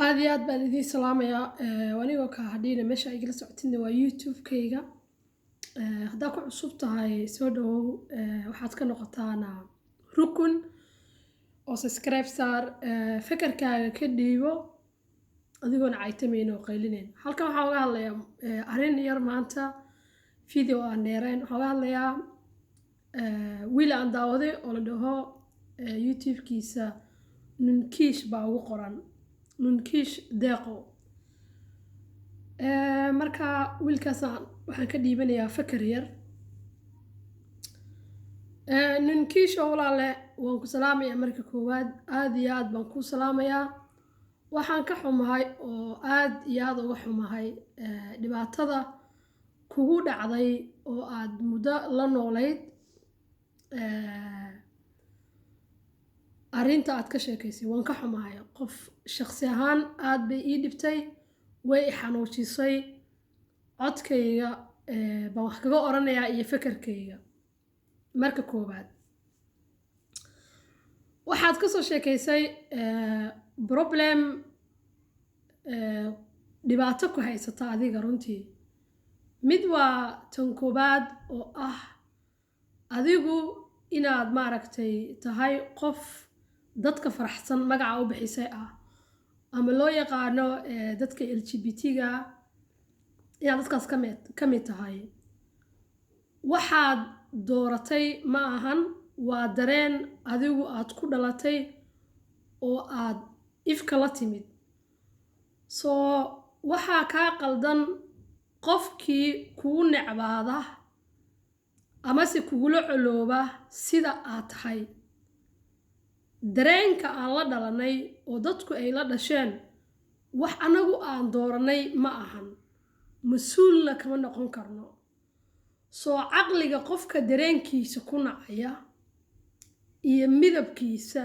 aad iyo aad baan idiin salaamayaa wanigoo ka hadhiina meesha ay igala socotina waa youtube-kayga haddaa ku cusub tahay soo dhawow waxaad ka noqotaana rukun oo subscribe saar fikirkaaga ka dhiibo adigoona caytamayn oo qaylineen halkan waxaan uga hadlayaa arrin yar maanta video aan dheerayn waxaan uga hadlayaa wiil aan daawaday oo la dhaho youtube-kiisa nunkiish baa ugu qoran nunkiish deeqo marka wiilkaas waxaan ka dhiibanayaa fikir yar nunkiish oo walaale waan ku salaamayaa marka koowaad aad iyo aad baan ku salaamayaa waxaan ka xumahay oo aad iyo aad uga xumahay dhibaatada kugu dhacday oo aad muddo la noolayd arrinta aad ka sheekaysay waan ka xumahay qof shakhsi ahaan aad bay ii dhibtay way i xanuujisay codkayga baan wax kaga oranayaa iyo fikirkayga marka koowaad waxaad ka soo sheekaysay problem dhibaato ku haysata adiga runtii mid waa tan koowaad oo ah adigu inaad maaragtay tahay qof dadka faraxsan magaca u bixisay ah ama loo yaqaano dadka LGBT-ga inaad dadkaas ka mid tahay waxaad dooratay ma ahan waa dareen adigu aad ku dhalatay oo aad ifka la timid soo waxaa kaa qaldan qofkii kugu necbaada amase kugula colooba sida aad tahay dareenka aan la dhalanay oo dadku ay la dhasheen wax anagu aan dooranay ma ahan mas-uulna kama noqon karno soo caqliga qofka dareenkiisa ku nacaya iyo midabkiisa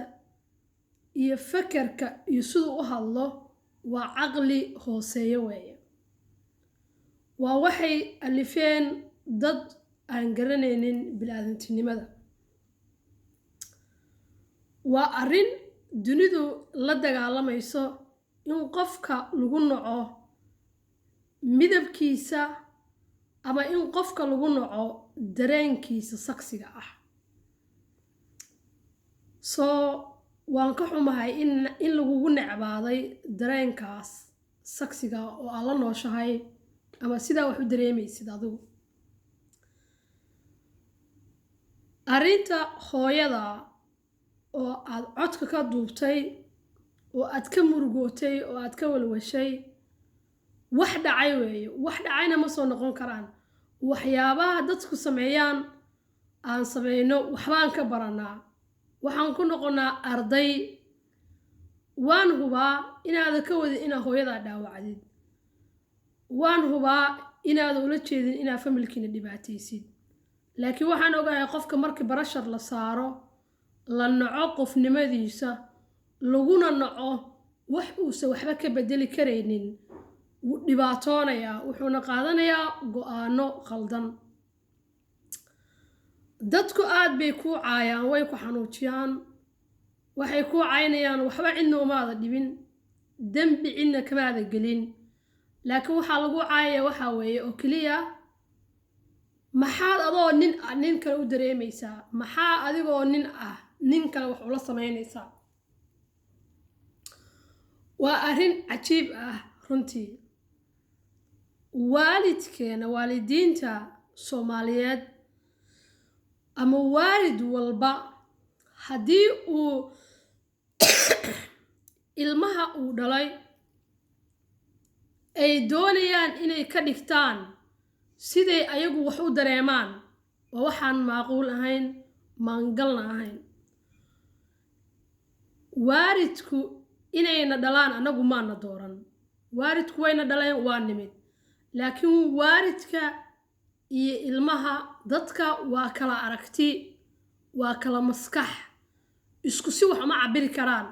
iyo fakarka iyo siduu u hadlo waa caqli hooseeyo weeye waa waxay alifeen dad aan garanaynin bini'aadantinimada waa arrin dunidu la dagaalamayso in qofka lagu naco midabkiisa ama in qofka lagu naco dareenkiisa saksiga ah soo waan ka xumahay in lagugu necbaaday dareenkaas saksiga oo aad la nooshahay ama sidaa wax u dareemaysid adigu arrinta hooyada oo aad codka ka duubtay oo aad ka murugootay oo aad ka walwashay wax dhacay weeye wax dhacayna ma soo noqon karaan waxyaabaha dadku sameeyaan aan samayno waxbaan ka baranaa waxaan ku noqonaa arday waan hubaa inaada ka wadin inaad hooyadaa dhaawacdid waan hubaa inaada ula jeedin inaad familkiina dhibaataysid laakiin waxaan ogahay qofka markii barashar la saaro la naco qofnimadiisa laguna naco wax uusan waxba ka bedeli karaynin wuu dhibaatoonayaa wuxuuna qaadanayaa go-aano khaldan dadku aad bay kuu caayaan way ku xanuujiyaan waxay kuu caynayaan waxba cidna umaada dhibin dembi cidna kamaada gelin laakiin waxaa lagu caayaya waxaa weeye oo keliya maxaad adoo nin ah nin kale u dareemaysaa maxaa adigoo nin ah nin kale wax ula samaynaysaa waa arrin cajiib ah runtii waalidkeena waalidiinta soomaaliyeed ama waalid walba haddii uu ilmaha uu dhalay ay doonayaan inay ka dhigtaan siday ayagu wax u dareemaan waa waxaan maaquul ahayn maangalna ahayn waalidku inayna dhalaan anagu maana dooran waalidku wayna dhaleen waa nimid laakiin waalidka iyo ilmaha dadka waa kala aragti waa kala maskax isku si wax uma cabiri karaan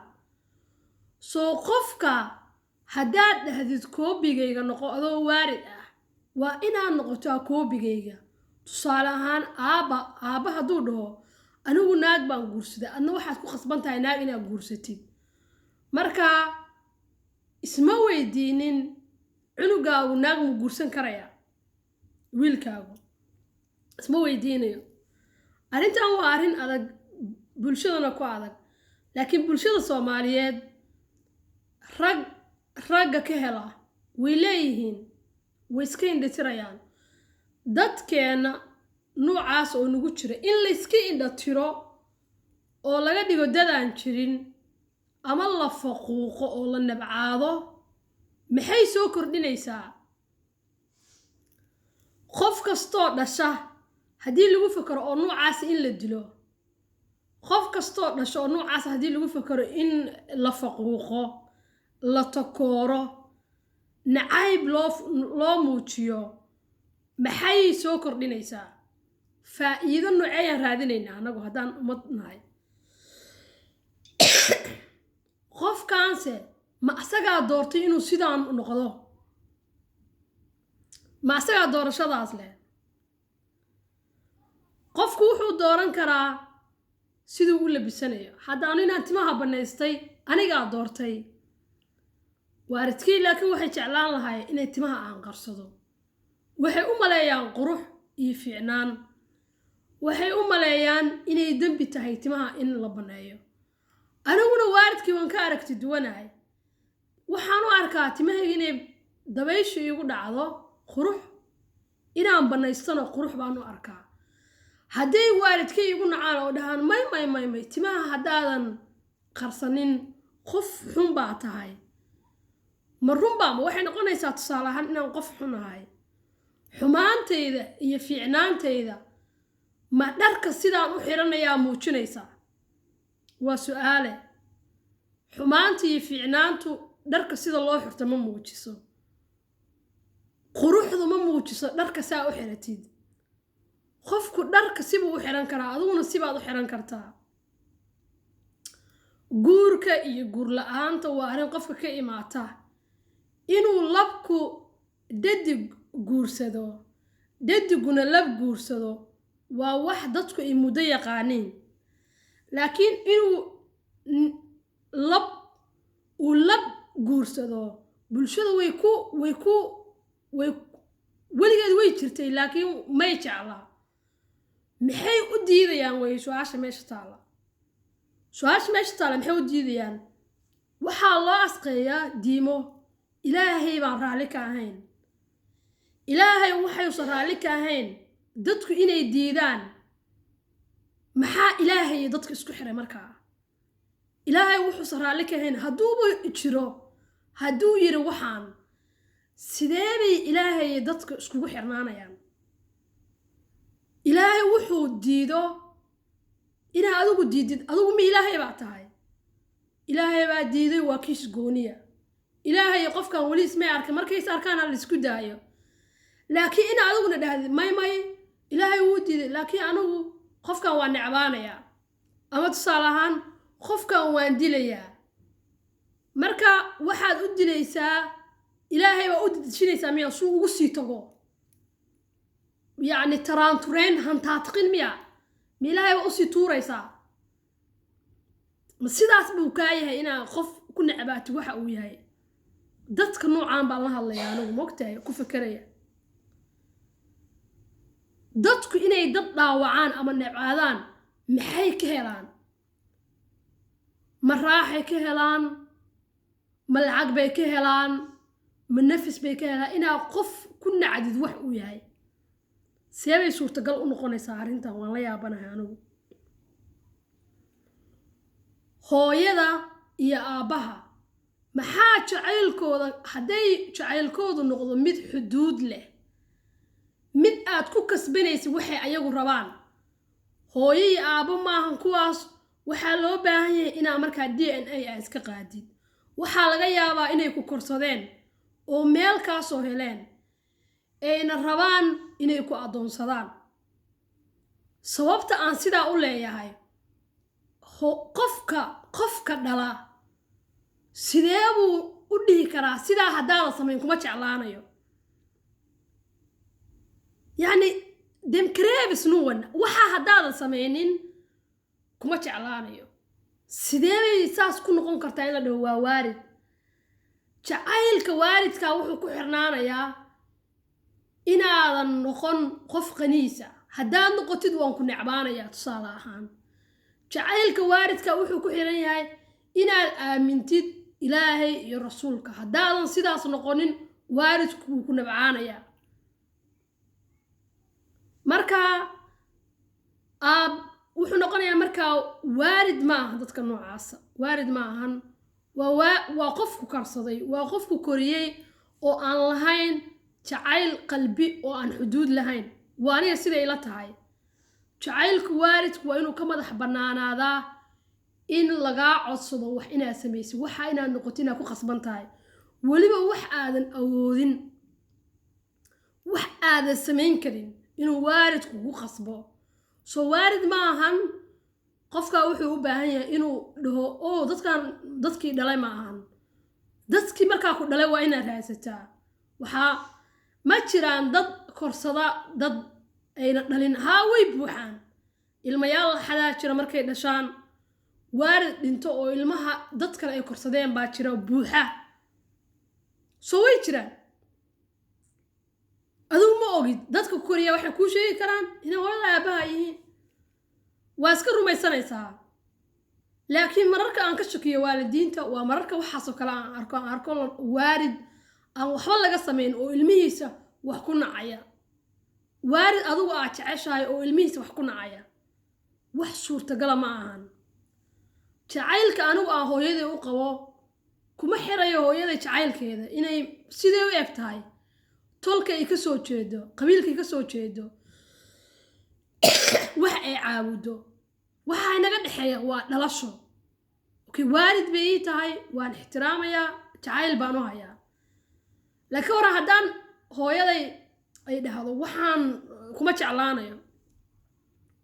soo qofka haddaad dhahdid koobigayga noqo adoo waalid ah waa inaad noqotaa koobigayga tusaale ahaan aabba hadduu dhaho anigu naag baan guursaday adna waxaad ku khasban tahay naag inaad guursatid marka isma weydiinin cunugaagu naag mu guursan karaya wiilkaagu isma weydiinayo arrintan waa arrin adag bulshadana ku adag laakiin bulshada Soomaaliyeed ragga ka hela way leeyihiin way iska indhatirayaan dadkeena noocaas oo nagu jira in la iska indhatiro oo laga dhigo dadaan jirin ama la faquuqo oo la nabcaado maxay soo kordhinaysaa qof kastoo dhasha haddii lagu fakaro oo noocaas in la dilo qof kastoo dhasha oo noocaas haddii lagu fakaro in la faquuqo la takooro nacayb loo muujiyo maxay soo kordhinaysaa faa'iido noocayaan raadinaynaa anagu haddaan ummad nahay qofkaanse ma asagaa doortay inuu sidaan noqdo ma asagaa doorashadaas leh qofku wuxuu dooran karaa siduu u labisanayo haddaan inaan timaha banaystay anigaa doortay waaridkii laakiin waxay jeclaan lahay inay timaha aan qarsado waxay u maleeyaan qurux iyo fiicnaan waxay u maleeyaan inay dambi tahay timaha in la baneeyo aniguna waaridkii waan ka aragti duwanahay waxaan u arkaa timahayga inay dabaysha igu dhacdo qurux inaan banaystano qurux baan u arkaa hadday waaridkii igu nacaan oo dhahaan may timaha haddaadan qarsanin qof xun baa tahay ma runbaa ma waxay noqonaysaa tusaale ahaan inaan qof xun ahay xumaantayda iyo fiicnaantayda ma dharka sidaan u xiranayaa muujinaysaa waa su'aale xumaanta iyo fiicnaantu dharka sida loo xirto ma muujiso quruxdu ma muujiso dharka saa u xiratid qofku dharka sibuu u xiran karaa adiguna sibaad u xiran kartaa guurka iyo guur la'aanta waa arrin qofka ka imaata inuu labku dadig guursado dadiguna lab guursado waa wax dadku ay muddo yaqaaniin laakiin inuu lab guursado bulshada weligeed way jirtay laakiin may jeclaa maxay u diidayaan way su-aasha meesha taala maxay u diidayaan waxaa loo asqeeyaa diimo ilaahay baan raalli ka ahayn ilaahay waxayuusan raalli ka ahayn dadku inay diidaan maxaa ilaahay dadka isku xiray markaa ilaahay wuxuusan raalli ka ahayn hadduuba jiro hadduu yiri waxaan sidee bay ilaahay dadka iskugu xirnaanayaan ilaahay wuxuu diido inaa adigu diidid adigu ma ilaahay baa tahay ilaahay baa diiday waa kiis gooniya ilaahay qofkan weli ismay arkin markays arkaan la isku daayo laakiin ina adiguna dhahdid may ilaahay wuu diiday laakiin anigu qofkan waa necbaanayaa ama tusaale ahaan qofkan waan dilayaa marka waxaad u dilaysaa ilaahay waa u didishinaysaa miya suu ugu sii tago yacni taraantureen hantaataqin miya ma ilaahay waa usii tuuraysaa ma sidaas buu kaa yahay inaa qof ku necbaati waxa uu yahay dadka noocaan baan la hadlayaa anigu mogtahay ku fakeraya dadku inay dad dhaawacaan ama nebcaadaan maxay ka helaan ma raaxay ka helaan ma lacag bay ka helaan ma nafis bay ka helaan inaa qof ku nacdid wax uu yahay seebay suurtagal u noqonaysaa arrintan waan la yaabanahay anigu hooyada iyo aabbaha maxaa jacaylkooda hadday jacaylkoodu noqdo mid xuduud leh mid aad ku kasbanaysid waxay ayagu rabaan hooyo iyo aabbo maahan kuwaas waxaa loo baahan yahay inaa markaa DNA aad iska qaadid waxaa laga yaabaa inay ku korsadeen oo meel kaa soo heleen ayna rabaan inay ku adoonsadaan sababta aan sidaa u leeyahay qofka dhala sidee buu u dhihi karaa sidaa haddaadan samayn kuma jeclaanayo yacni demkareebis nuwan waxaa haddaadan samaynin kuma jeclaanayo sidee bay saas ku noqon kartaa in la dhaho waa waarid jacaylka waalidka wuxuu ku xirnaanayaa inaadan noqon qof qaniisa haddaad noqotid waan ku necbaanayaa tusaale ahaan jacaylka waalidka wuxuu ku xiran yahay inaad aamintid ilaahay iyo rasuulka haddaadan sidaas noqonin waalidku wuu ku nabcaanayaa markaa wuxuu noqonayaa markaa waalid ma aha dadka noocaasa waalid ma ahan waa qofku karsaday waa qofku koriyey oo aan lahayn jacayl qalbi oo aan xuduud lahayn waa aniga siday ila tahay jacaylka waalidku waa inuu ka madax bannaanaadaa in lagaa codsado wax inaad samaysid waxa inaad noqoto inaad ku khasban tahay weliba wax aadan awoodin wax aadan samayn karin inuu waalidku ku khasbo soo waalid ma ahan qofka wuxuu u baahan yahay inuu dhaho oo dadkii dhalay ma ahan dadkii markaa ku dhalay waa inaad raadsataa waxaa ma jiraan dad korsada dad ayna dhalin haa way buuxaan ilmayaal xadaa jira markay dhashaan waalid dhinto oo ilmaha dad kale ay korsadeen baa jira buuxa soo way jiraan adigu ma ogid dadka koriya waxay kuu sheegi karaan inay hooyada aabaha yihiin waa iska rumaysanaysaa laakiin mararka aan ka shakiyo waalidiinta waa mararka waxaasoo kale aan arko waalid aan waxba laga samayn oo ilmihiisa wax ku nacaya waalid adigu aad jeceshahay oo ilmihiisa wax ku nacaya wax suurtagala ma ahan jacaylka anigu aan hooyadii u qabo kuma xirayo hooyada jacaylkeeda inay sidee u eg tahay tolka ay ka soo jeedo qabiilka ay ka soo jeedo wax ay caabudo waxa inaga dhexeeya waa dhalasho okay waalid bay ii tahay waan ixtiraamayaa jacayl baan u hayaa laakiin hore haddaan hooyaday ay dhahdo waxaan kuma jeclaanayo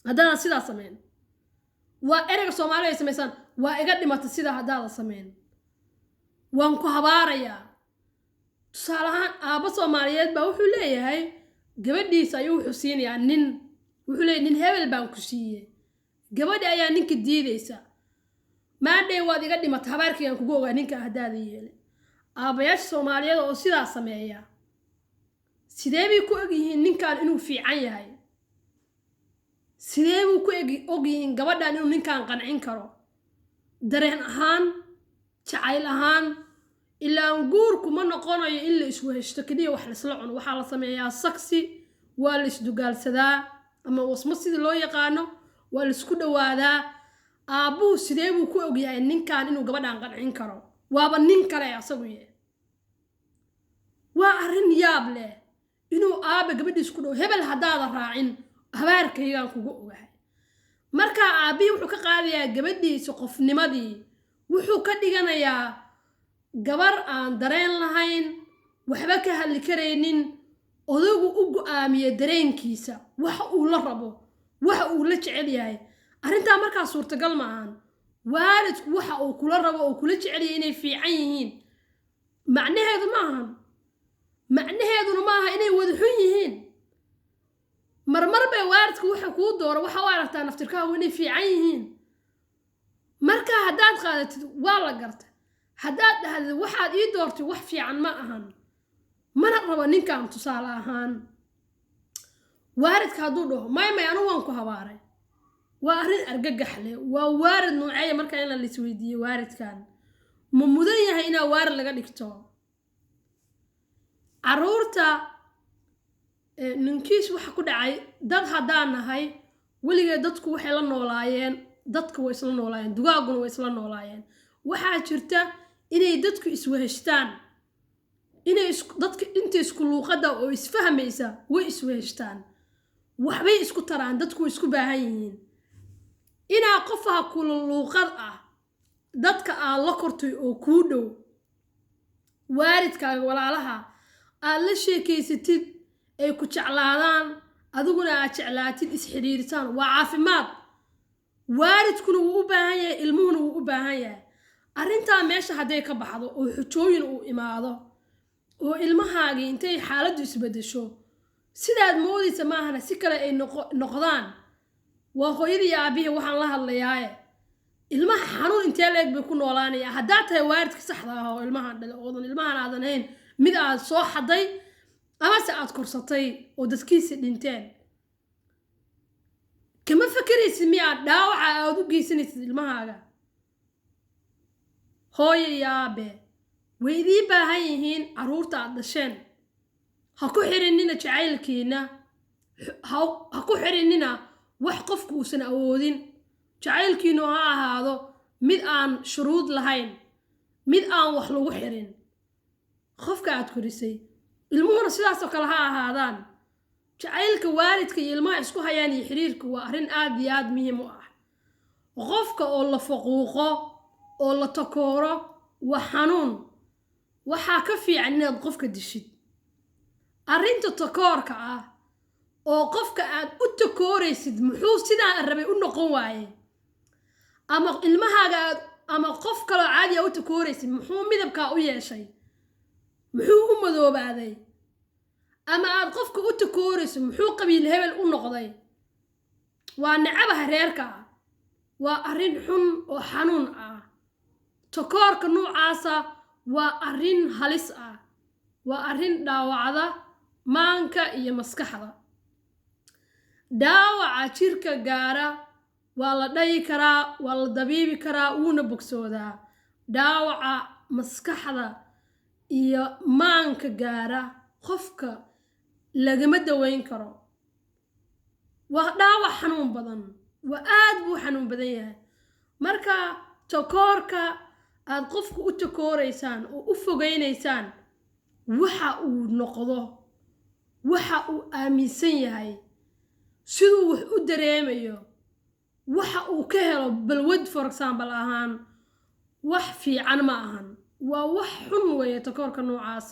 haddaan sidaa samayn waa ereyga Soomaaliya ay samaysaan waa iga dhimata sida haddaada samayn waan ku habaarayaa tusaale ahaan aabba Soomaaliyeed baa wuxuu leeyahay gabadhiisa ayuu wuxuu siinayaa wuxuu leeyahay nin hebel baan ku siiyey gabadhi ayaa ninka diidaysa maadhay waad iga dhimata habaarkaygaan kugu ogaa ninka haddaada yeelay aabbayaasha Soomaaliyeed oo sidaa sameeya sidee bay ku ogyihiin ninkan inuu fiican yahay sidee buu ku ogyihiin gabadhan inuu ninkan qancin karo dareen ahaan jacayl ahaan ilaa guurku ma noqonayo in la isweheshto kaliya wax la isla cuno waxaa la sameeyaa saksi waa la isdugaalsadaa ama wasmo sidii loo yaqaano waa la isku dhawaadaa aabbuhu sidee buu ku ogyahay ninkan inuu gabadhan qancin karo waaba nin kale asagu yahay waa arrin yaab leh inuu aabba gabadhiis ku dhaw hebel haddaada raacin habaarkaygaan kugu ogahay markaa aabbihii wuxuu ka qaadayaa gabadhiisa qofnimadii wuxuu ka dhiganayaa gabar aan dareen lahayn waxba ka hadli karaynin odagu u go'aamiye dareenkiisa waxa uu la rabo waxa uu la jecel yahay arrintaa markaa suurtagal ma ahan waalidku waxa uu kula rabo oo kula jecel yahay inay fiican yihiin macnaheeduna maaha inay wada xun yihiin marmar bay waalidku waxa kuu dooro waxa u aragtaa naftirkaagu inay fiican yihiin markaa haddaad qaadatid waa la garta haddaad dhahdid waxaad ii doortay wax fiican ma ahan mana rabo ninkan tusaale ahaan waalidka hadduu dhaho may anigu waan ku habaaray waa arrin argagax leh waa waalid nooceeya markaa in la isweydiiyo waalidkan ma mudan yahay inaa waalid laga dhigto caruurta ninkiis waxa ku dhacay dad haddaan nahay weligeed dadku waxay la noolaayeen dadka way isla noolaayeen dugaaguna way isla noolaayeen waxaa jirta inay dadku isweheshtaan inay dadka inta isku luuqada oo isfahmaysa way isweheshtaan waxbay isku taraan dadku way isku baahan yihiin inaa qofaha kula luuqad ah dadka aad la kortay oo kuu dhow waalidkaaga walaalaha aad la sheekaysatid ay ku jeclaadaan adiguna aad jeclaatid isxiriiritaan waa caafimaad waalidkuna wuu u baahan yahay ilmuhuna wuu u baahan yahay arrintaa meesha hadday ka baxdo oo xujooyin uu imaado oo ilmahaagii intay xaaladdu isbedesho sidaad moodaysa maahana si kale ay noqdaan waa hooyadii aabihii waxaan la hadlayaaye ilmaha xanuun intee leeg bay ku noolaanaya haddaad tahay waalidka saxda ah oo ilmahan dhalay oodan ilmahan aadan ahayn mid aad soo xaday amase aad korsatay oo dadkiisi dhinteen kama fakaraysid miyaad dhaawaca aad u geysanaysid ilmahaaga hooyo iyo aabe way idii baahan yihiin carruurta aad dhasheen ha ku xirinina jacaylkiina ha ku xirinina wax qofku uusan awoodin jacaylkiinu ha ahaado mid aan shuruud lahayn mid aan wax lagu xirin qofka aad korisay ilmuhuna sidaasoo kale ha ahaadaan jacaylka waalidka iyo ilmaha isku hayaan iyo xiriirka waa arrin aad iyo aad muhiim u ah qofka oo la faquuqo oo la takooro waa xanuun waxaa ka fiican inaad qofka dishid arrinta takoorka ah oo qofka aad u takooraysid muxuu sidaa rabay u noqon waaye ama ilmahaaga ama qof kaloo caadi ah u takooraysid muxuu midabkaa u yeeshay muxuu u madoobaaday ama aad qofka u takooraysid muxuu qabiil hebel u noqday waa nacabaha reerka ah waa arrin xun oo xanuun ah takoorka noocaasa waa arrin halis ah waa arrin dhaawacda maanka iyo maskaxda dhaawaca jirka gaara waa la dhayi karaa waa la dabiibi karaa wuuna bogsoodaa dhaawaca maskaxda iyo maanka gaara qofka lagama daweyn karo waa dhaawac xanuun badan waa aad buu xanuun badan yahay marka takoorka aad qofka u takooraysaan oo u fogeynaysaan waxa uu noqdo waxa uu aaminsan yahay siduu wax u dareemayo waxa uu ka helo balwad for example ahaan wax fiican ma ahan waa wax xun weeye takoorka noocaas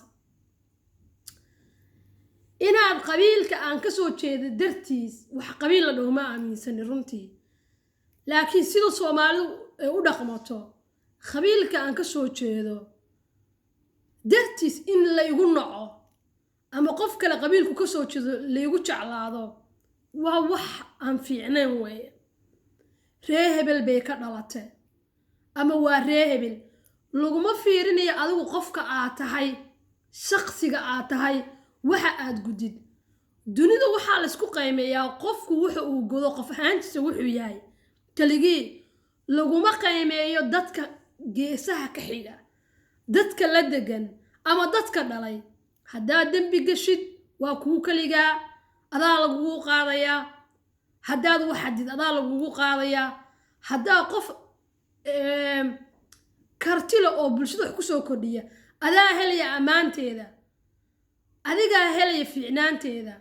inaad qabiilka aan ka soo jeedo dartiis wax qabiil la dhaho ma aaminsani runtii laakiin sida Soomaalidu ay u dhaqmato qabiilka aan ka soo jeedo dartiis in la igu naco ama qof kale qabiilku ka soo jeedo la igu jeclaado waa wax aan fiicnayn weeye ree hebel bay ka dhalatay ama waa ree hebel laguma fiirinayo adigu qofka aad tahay shaqsiga aad tahay waxa aad gudid dunida waxaa la isku qiimeeyaa qofku waxa uu godo qof ahaantiisa wuxuu yahay kaligii laguma qiimeeyo dadka geesaha ka xiga dadka la degan ama dadka dhalay haddaad dembi gashid waa kuu kaligaa adaa lagugu qaadayaa haddaad waxadid adaa lagugu qaadayaa haddaa qof kartila oo bulshada wax ku soo kordhiya adaa helaya ammaanteeda adigaa helaya fiicnaanteeda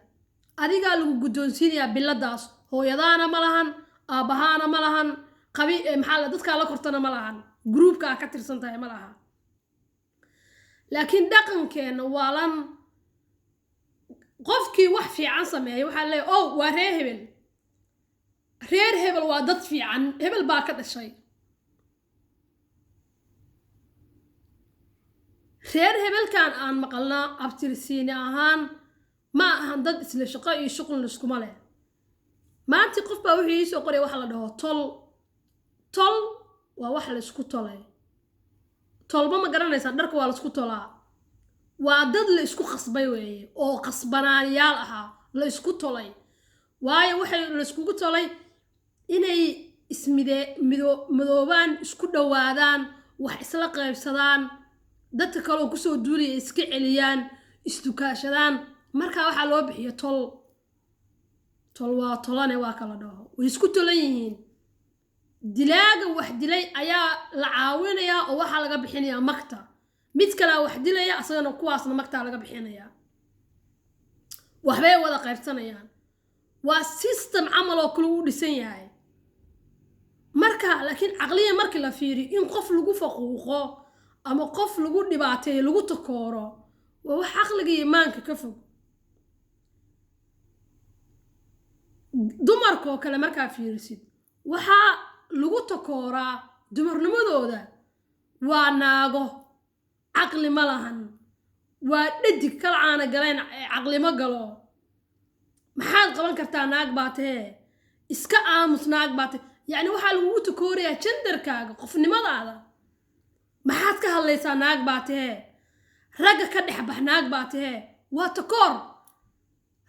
adigaa lagu guddoonsiinayaa biladaas hooyadaana ma lahan aabbahaana ma lahan maxaa dadkaa la kortana ma lahan gruubkaa ka tirsan tahay ma laha laakiin dhaqankeenna waa lan qofkii wax fiican sameeya waxaa leeyahay oh waa reer hebel waa dad fiican hebel baa ka dhashay reer hebelkan aan maqalnaa abtirsiini ahaan ma ahan dad isla shaqo iyo shuqul iskuma leh maanta qof baa wuxuu ii soo qoray waxa la dhaho tol waa wax la isku tolay tolba ma garanaysaa dharka waa la isku tolaa waa dad la isku qasbay weeye oo qasbanaanayaal ahaa la isku tolay waayo waxay la iskugu tolay inay midoobaan isku dhowaadaan wax isla qaybsadaan dadka kale oo kusoo duulaya iska celiyaan isdukaashadaan markaa waxaa loo bixiyo tol waa tolane waa kala dhaho way isku tolan yihiin dilaaga wax dilay ayaa la caawinayaa oo waxaa laga bixinayaa magta mid kalea wax dilaya asagana kuwaasna magtaa laga bixinayaa waxbay wada qaybsanayaan waa system camal oo kale u dhisan yahay marka laakiin caqliya markii la fiiriyo in qof lagu faquuqo ama qof lagu dhibaateeyo lagu takooro waa wax caqliga iyo iimaanka ka fog dumarkoo kale markaa fiirisid waxaa lagu takooraa dumarnimadooda waa naago caqli ma lahan waa dhadig kala caana galeen caqlimo galo maxaad qaban kartaa naag baa tahee iska aamus naag baa tahe يعني waxaa lagugu takooriyaa genderkaaga qofnimadaada maxaad ka hadlaysaa naag baa tahee ragga ka dhex bax naag baa tahee waa takoor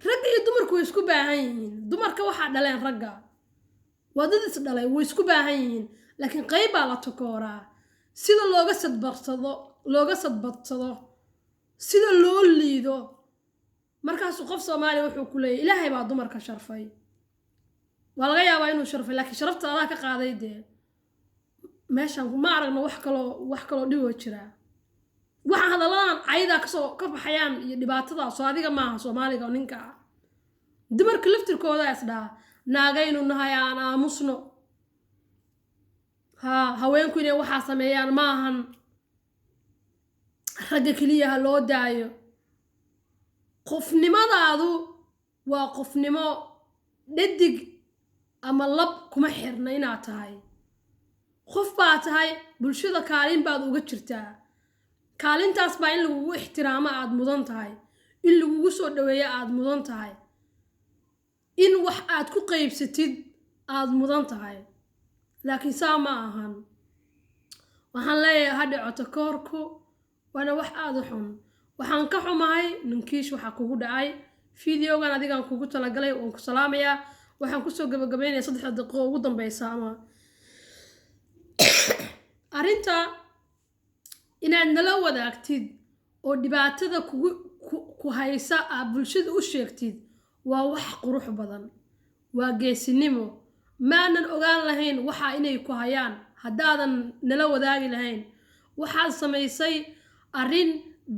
ragga iyo dumarku way isku baahan yihiin dumarka waxaa dhaleen ragga waa dad is dhalay way isku baahan yihiin laakiin qayb baa la takooraa sida looga sadbadsado sida loo liido markaasuu qof Soomaali wuxuu ku leeyahay ilaahay baa dumarka sharfay waa laga yaabaa inuu sharfay laakiin sharafta Allah ka qaaday dee meeshan ma aragno wax kaloo dhibo jira waxa hadalaan ayda ka baxayaan iyo dhibaatada soo adiga maaha Soomaaliga ninka dumarka laftirkooda isdhaa naagaynu nahay aan aamusno haweenku inay waxa sameeyaan maahan ragga kaliya loo daayo qofnimadaadu waa qofnimo dhadig ama lab kuma xirna inaad tahay qof baa tahay bulshada kaalin baad uga jirtaa kaalintaas baa in lagu ixtiraamo aad mudan tahay in lagu soo dhaweeyo aad mudan tahay in wax aad ku qaybsatid aad mudan tahay laakiin saa ma ahan waxaan leeyahay hadda cotokoorku waana wax aad u xun waxaan ka xumahay ninkiish waxa kugu dhacay fiidiyogan adigan kugu talagalay oo ku salaamaya waxaan ku soo gabagabeynaa 3 daqiiqo ugu dambaysa ama arinta inaad nala wadaagtid oo dhibaatada ku haysa aad bulshada u sheegtid waa wax qurux badan waa geesinimo maanan ogaan lahayn waxa inay ku hayaan haddaadan nala wadaagi lahayn waxaad samaysay arin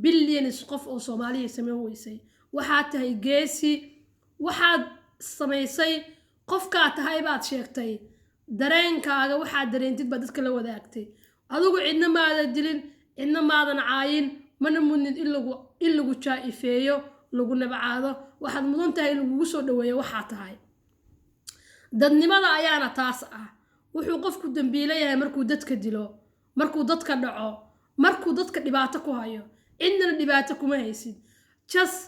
billions qof oo Soomaaliya sameyn weysay waxaad tahay geesi waxaad samaysay qofka tahay baad sheegtay dareenkaaga waxaad dareentid baad dadka la wadaagtay adigu cidna maada dilin cidna maadan caayin mana mudnid in lagu jaa'ifeeyo lagu nabcaado waxaad mudan tahay in lagu soo dhaweeyo waxaa tahay dadnimada ayaana taas ah wuxuu qofku dambiile yahay markuu dadka dilo markuu dadka dhaco markuu dadka dhibaato ku hayo cidna dhibaato kuma haysid just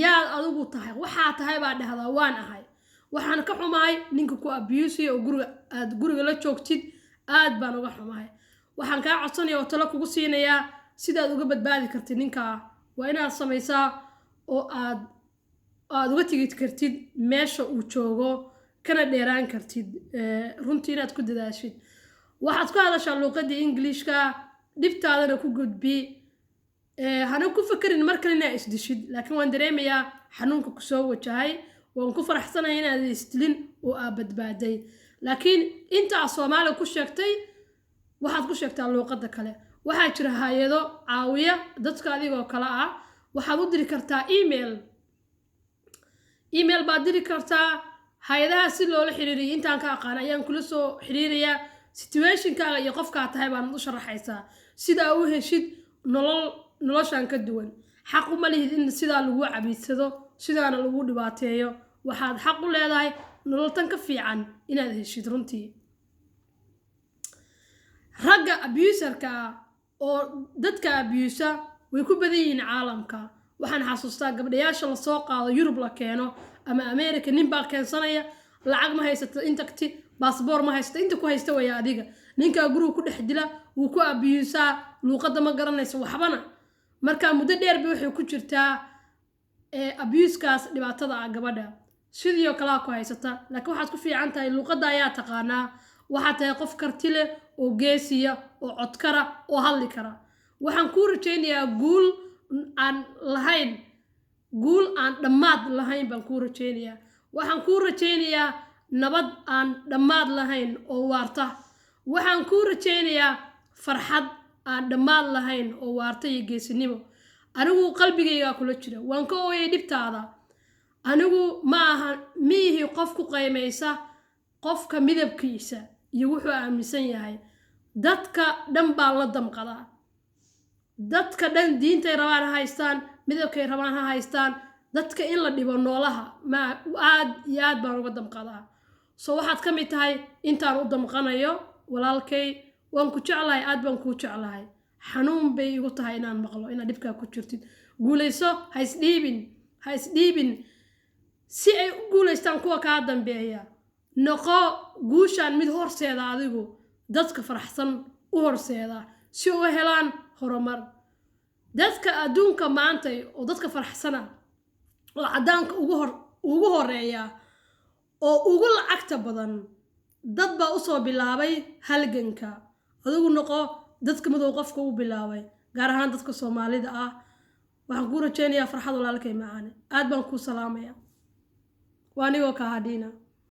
yaad adigu tahay waxaa tahay baa dhahdaa waan ahay waxaan ka xumahay ninka ku abuse oo guriga la joogtid aad baan uga xumahay waxaan ka codsanayaa oo talo kugu siinayaa sidaad uga badbaadi kartid ninka waa inaad samaysaa oo aad uga tigi kartid meesha uu joogo kana dheeraan kartid runtii inaad ku dadaashid waxaad ku hadashaa luqadda Englishka dibtaadana ku gudbi hana ku fakirin markale inaad isdishid laakiin waan dareemayaa xanuunka ku soo wajahay waan ku faraxsanahay inaad istilin oo aad badbaaday laakiin inta Soomaali ku sheegtay waxaad ku sheegtaa luqadda kale waxaa jira hay'ado caawiya dadka adigoo kala ah waxaad u diri kartaa email baad diri kartaa hay'adaha si loola xiriiriyo intaan ka aqaan ayaan kula soo xiriiriyaa situationkaaga iyo qofka tahay baan u sharaxaysaa sida uu heshid noloshan ka duwan xaq u ma lihid in sida lagu cabidsado sidaana lagu dhibaateeyo waxaad xaq u leedahay nololtan ka fiican inaad heshid runtii ragga abuserka oo dadka abuse way ku badan yihiin caalamka waxaan xasuustaa gabdhayaasha la soo qaado Yurub la keeno ama America nin baa keensanaya lacag ma haysato intagti passport ma haysato inta ku haysta way adiga ninka guriga ku dhex dila uu ku abuse luqadda ma garanayso waxbana marka muddo dheer bay waxay ku jirtaa abuse-kaas dhibaatada gabadha sidoo kale ku haysata laakiin waxaad ku fiican tahay luqadda ayaa taqaanaa waxaad tahay qof karti leh oo geesiya oo codkara oo hadli kara waxaan ku rajaynayaa guul aan dhammaad lahayn baan ku rajaynayaa waxaan ku rajaynayaa nabad aan dhammaad lahayn oo waarta waxaan ku rajaynayaa farxad aan dhammaad lahayn oo waarta iyo geesinimo anigu qalbigayga kula jira waan ka ooyay dhibtaada anigu ma aha miihi qof ku qiimaysa qofka midabkiisa iyo wuxuu aaminsan yahay dadka dhan baa la damqada dadka dhan diintay rabaan haystaan midabkay rabaan haystaan dadka in la dhibo noolaha ma aad baan uga damqadaa soo waxaad ka mid tahay intaan u damqanayo walaalkay waan ku jeclahay aad baan ku jeclahay xanuun bay igu tahay inaan maqlo inaad dhibka ku jirtid guulayso ha isdhiibin si ay u guulaystaan kuwa ka dambeeya noqo guushaan mid horseeda adigu dadka faraxsan u horseeda si u helaan horumar dadka adduunka maanta oo dadka faraxsana oo cadaanka ugu horeeya oo ugu lacagta badan dad baa u soo bilaabay halganka adigu noqo dadka madow qofka u bilaabay gaar ahaan dadka Soomaalida ah waxaan ku rajaynayaa farxad walaalkay macaan aad baan ku salaamayaa waanigoo ka hadina